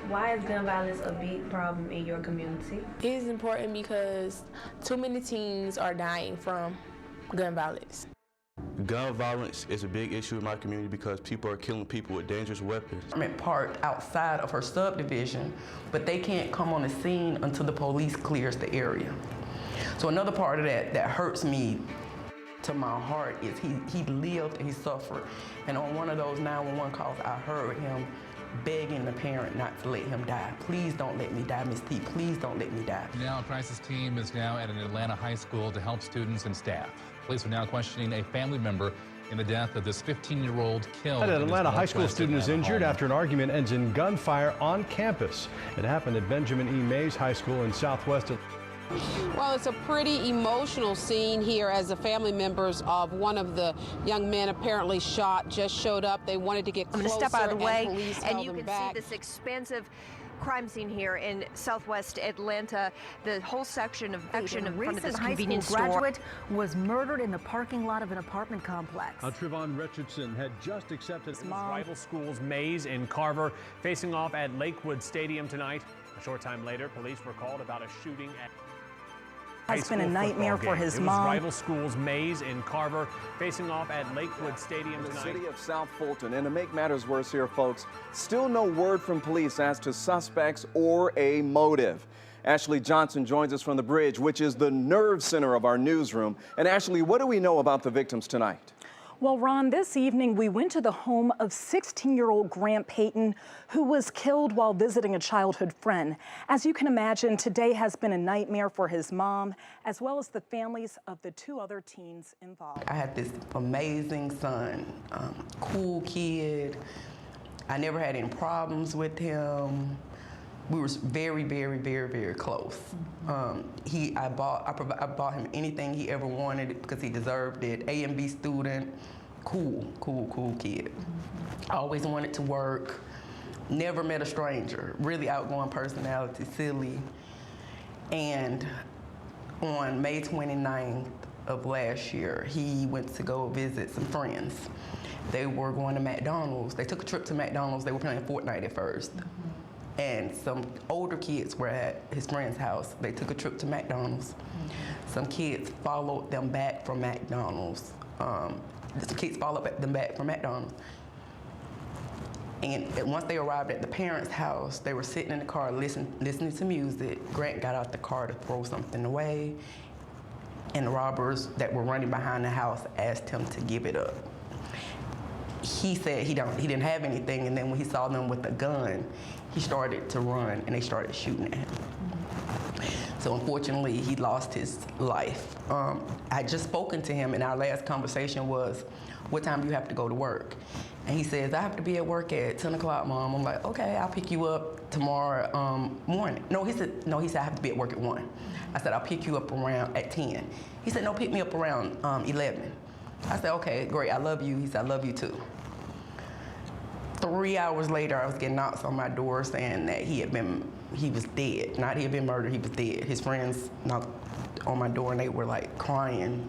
Why is gun violence a big problem in your community? It is important because too many teens are dying from gun violence. Gun violence is a big issue in my community because people are killing people with dangerous weapons. I'm parked outside of her subdivision, but they can't come on the scene until the police clears the area. So another part of that hurts me to my heart is he lived and he suffered. And on one of those 911 calls, I heard him begging the parent not to let him die. Please don't let me die, Miss T. Please don't let me die. Now a crisis team is now at an Atlanta high school to help students and staff. Police are now questioning a family member in the death of this 15-year-old killed. An Atlanta high school student is injured after an argument ends in gunfire on campus. It happened at Benjamin E. Mays High School in Southwest. Well, it's a pretty emotional scene here as the family members of one of the young men apparently shot just showed up. They wanted to get closer. I'm going to step out of the way, and you can see this expansive crime scene here in Southwest Atlanta. The whole section in front of this convenience store. Graduate was murdered in the parking lot of an apartment complex. Trevon Richardson had just accepted his rival schools Mays and Carver facing off at Lakewood Stadium tonight. A short time later, police were called about a shooting at Has been a nightmare for his mom. Rival schools Mays and Carver facing off at Lakewood Stadium tonight. The city of South Fulton. And to make matters worse here, folks, still no word from police as to suspects or a motive. Ashley Johnson joins us from the Bridge, which is the nerve center of our newsroom. And Ashley, what do we know about the victims tonight? Well, Ron, this evening we went to the home of 16-year-old Grant Payton, who was killed while visiting a childhood friend. As you can imagine, today has been a nightmare for his mom, as well as the families of the two other teens involved. I had this amazing son, cool kid. I never had any problems with him. We were very, very, very, very close. I bought him anything he ever wanted because he deserved it. A and B student, cool kid. Always wanted to work, never met a stranger, really outgoing personality, silly. And on May 29th of last year, he went to go visit some friends. They were going to McDonald's. They took a trip to McDonald's. They were playing Fortnite at first. And some older kids were at his friend's house. They took a trip to McDonald's. Some kids followed them back from McDonald's. And once they arrived at the parents' house, they were sitting in the car listening to music. Grant got out the car to throw something away, and the robbers that were running behind the house asked him to give it up. He said he didn't have anything, and then when he saw them with a gun, he started to run, and they started shooting at him. So unfortunately, he lost his life. I had just spoken to him, and our last conversation was, what time do you have to go to work? And he says, I have to be at work at 10 o'clock, Mom. I'm like, okay, I'll pick you up tomorrow morning. No, he said, I have to be at work at 1. I said, I'll pick you up around at 10. He said, no, pick me up around 11. I said, okay, great, I love you. He said, I love you too. 3 hours later, I was getting knocks on my door saying that he was dead. Not he had been murdered, he was dead. His friends knocked on my door and they were like crying.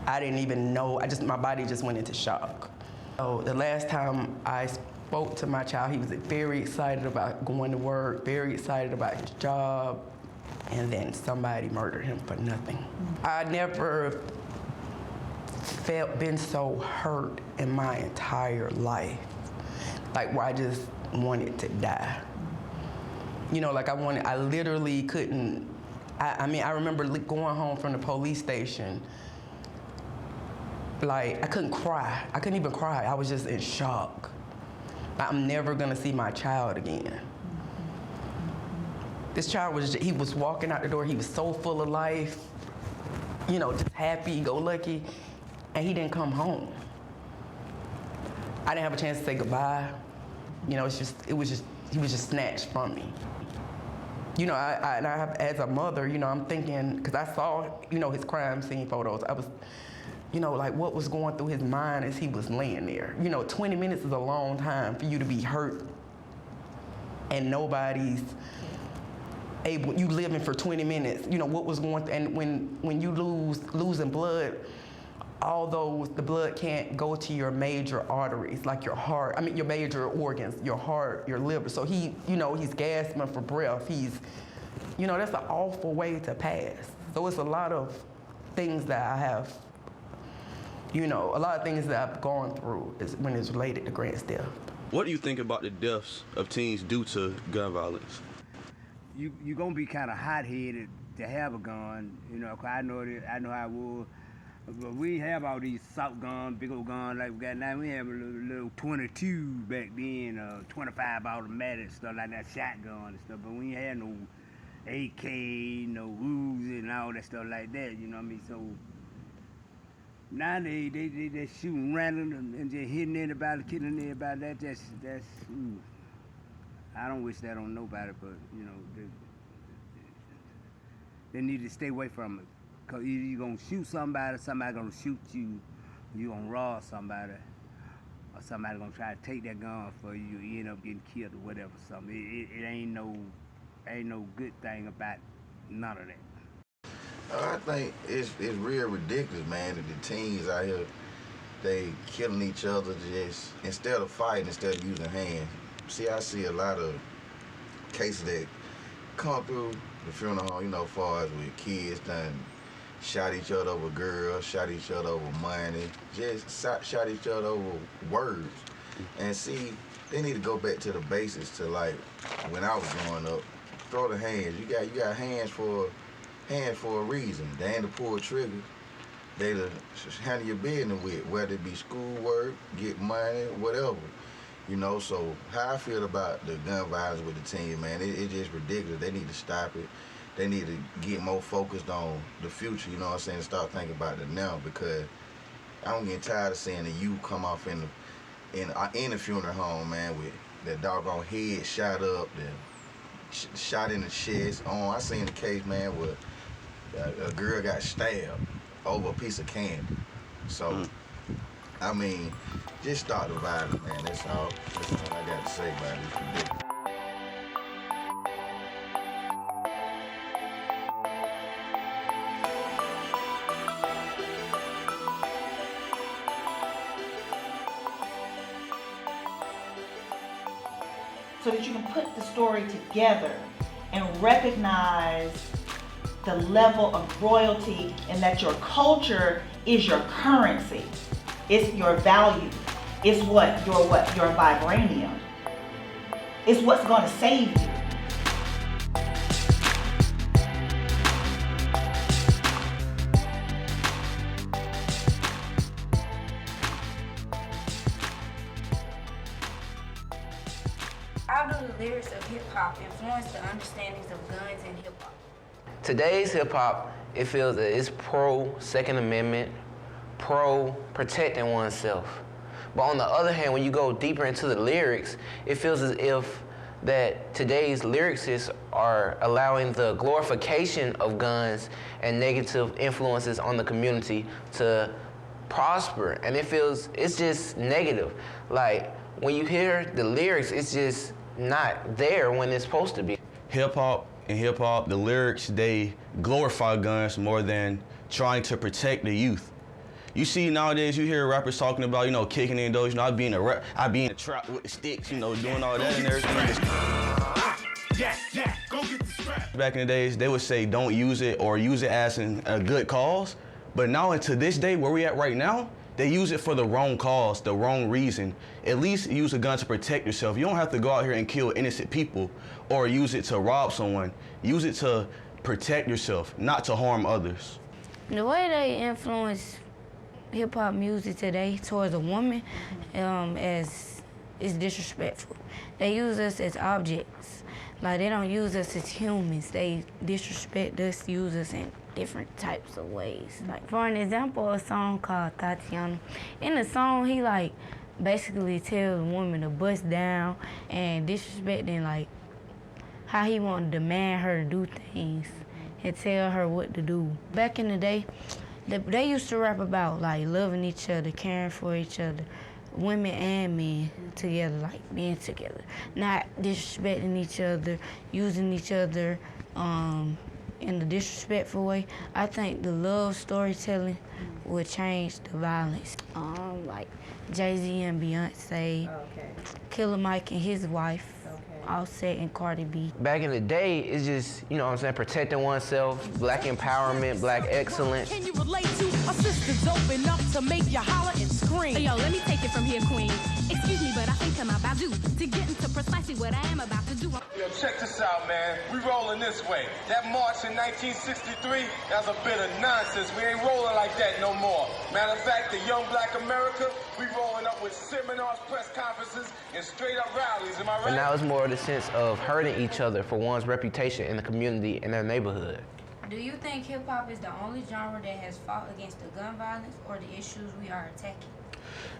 I didn't even know, my body just went into shock. So the last time I spoke to my child, he was very excited about going to work, very excited about his job, and then somebody murdered him for nothing. I never been so hurt in my entire life, like where I just wanted to die. You know, like I literally couldn't, I remember going home from the police station, like I couldn't cry. I couldn't even cry. I was just in shock. I'm never gonna see my child again. This child he was walking out the door, he was so full of life, you know, just happy, go lucky. And he didn't come home. I didn't have a chance to say goodbye. You know, he was just snatched from me. You know, as a mother, you know, I'm thinking, because I saw, you know, his crime scene photos. I was, you know, like what was going through his mind as he was laying there. You know, 20 minutes is a long time for you to be hurt and nobody's able, you living for 20 minutes. You know, what was going through, and when you losing blood, although the blood can't go to your major arteries, like your heart, your major organs, your heart, your liver. So he's gasping for breath. That's an awful way to pass. So it's a lot of things that I have, a lot of things that I've gone through when it's related to Grant's death. What do you think about the deaths of teens due to gun violence? You're gonna be kind of hot-headed to have a gun, 'cause I know how it was. But we have all these soft guns, big old guns like we got now. We have a little 22 back then, 25 automatic, stuff like that, shotgun and stuff. But we ain't had no AK, no Uzi and all that stuff like that, you know what I mean? So nowadays they just shooting random and just hitting anybody, killing anybody. That's I don't wish that on nobody, but they need to stay away from it. Cause either you're gonna shoot somebody gonna shoot you, you gonna rob somebody, or somebody gonna try to take that gun for you, you end up getting killed or whatever. Something. It ain't no good thing about none of that. I think it's real ridiculous, man, that the teens out here, they killing each other just, instead of fighting, instead of using hands. See, I see a lot of cases that come through the funeral home, as far as with kids done shot each other over girls, shot each other over money, just shot each other over words. And see, they need to go back to the basics to like when I was growing up. Throw the hands. You got hands for a reason. They ain't to pull a trigger. They to handle your business with, whether it be schoolwork, get money, whatever. So how I feel about the gun violence with the team, man, it's just ridiculous. They need to stop it. They need to get more focused on the future, and start thinking about it now, because I'm getting tired of seeing the youth come off in the funeral home, man, with that doggone head shot up, shot in the chest. I seen the case, man, where a girl got stabbed over a piece of candy. So, just start the violence, man. That's all I got to say about it. It's ridiculous. So that you can put the story together and recognize the level of royalty, and that your culture is your currency. It's your value. It's your vibranium. It's what's going to save you. How do the lyrics of hip-hop influence the understandings of guns and hip-hop? Today's hip-hop, it feels that it's pro-Second Amendment, pro-protecting oneself. But on the other hand, when you go deeper into the lyrics, it feels as if that today's lyricists are allowing the glorification of guns and negative influences on the community to prosper. And it's just negative. Like, when you hear the lyrics, it's just not there when it's supposed to be. Hip-hop, the lyrics, they glorify guns more than trying to protect the youth. You see nowadays, you hear rappers talking about, kicking in those, I be in the trap with the sticks, doing all that and everything. Back in the days, they would say don't use it or use it as a good cause. But now into this day, where we at right now, they use it for the wrong cause, the wrong reason. At least use a gun to protect yourself. You don't have to go out here and kill innocent people or use it to rob someone. Use it to protect yourself, not to harm others. The way they influence hip-hop music today towards a woman is disrespectful. They use us as objects. Like, they don't use us as humans. They disrespect us, use us in different types of ways. Like, for an example, a song called Tatiana. In the song, he basically tells a woman to bust down and disrespecting how he want to demand her to do things and tell her what to do. Back in the day, they used to rap about loving each other, caring for each other, women and men together, being together, not disrespecting each other, using each other in a disrespectful way. I think the love storytelling would change the violence. Like Jay-Z and Beyonce, Killer Mike and his wife, Offset and Cardi B. Back in the day, it's just, you know what I'm saying, protecting oneself, black empowerment, black excellence. Can you relate to a sister dope enough to make you holler and scream? Yo, let me take it from here, queen. Excuse me, but I think I'm about due to get into precisely what I am about to do. Yo, check this out, man. We rolling this way. That march in 1963, that's a bit of nonsense. We ain't rolling like that no more. Matter of fact, the young black America, we rolling up with seminars, press conferences, and straight up rallies. Am I right? But now it's more the sense of hurting each other for one's reputation in the community and their neighborhood. Do you think hip-hop is the only genre that has fought against the gun violence or the issues we are attacking?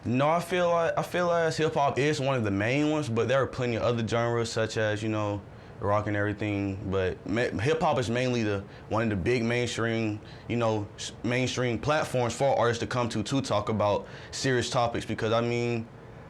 No, I feel like hip hop is one of the main ones, but there are plenty of other genres such as, you know, rock and everything. But hip hop is mainly one of the big mainstream, you know, mainstream platforms for artists to come to talk about serious topics. Because I mean,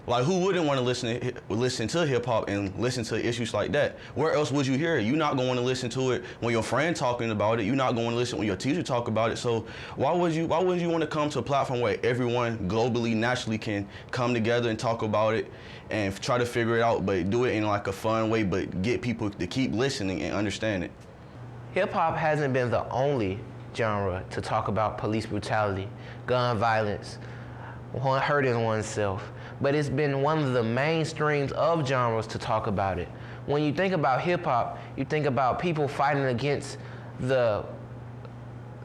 like, who wouldn't want to listen to hip hop and listen to issues like that? Where else would you hear it? You're not going to want to listen to it when your friend talking about it. You're not going to listen when your teacher talk about it. So why would you want to come to a platform where everyone globally naturally can come together and talk about it and try to figure it out, but do it in like a fun way, but get people to keep listening and understand it? Hip hop hasn't been the only genre to talk about police brutality, gun violence, hurting oneself. But it's been one of the mainstreams of genres to talk about it. When you think about hip hop, you think about people fighting against the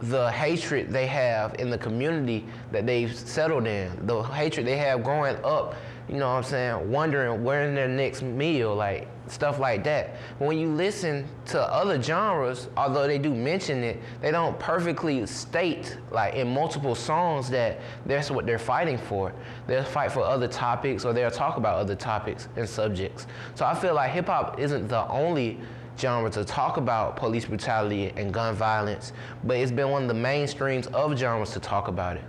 hatred they have in the community that they've settled in, the hatred they have growing up, you know what I'm saying, wondering where's their next meal, like stuff like that. When you listen to other genres, although they do mention it, they don't perfectly state, like in multiple songs, that that's what they're fighting for. They'll fight for other topics, or they'll talk about other topics and subjects. So I feel like hip hop isn't the only genre to talk about police brutality and gun violence, but it's been one of the mainstreams of genres to talk about it.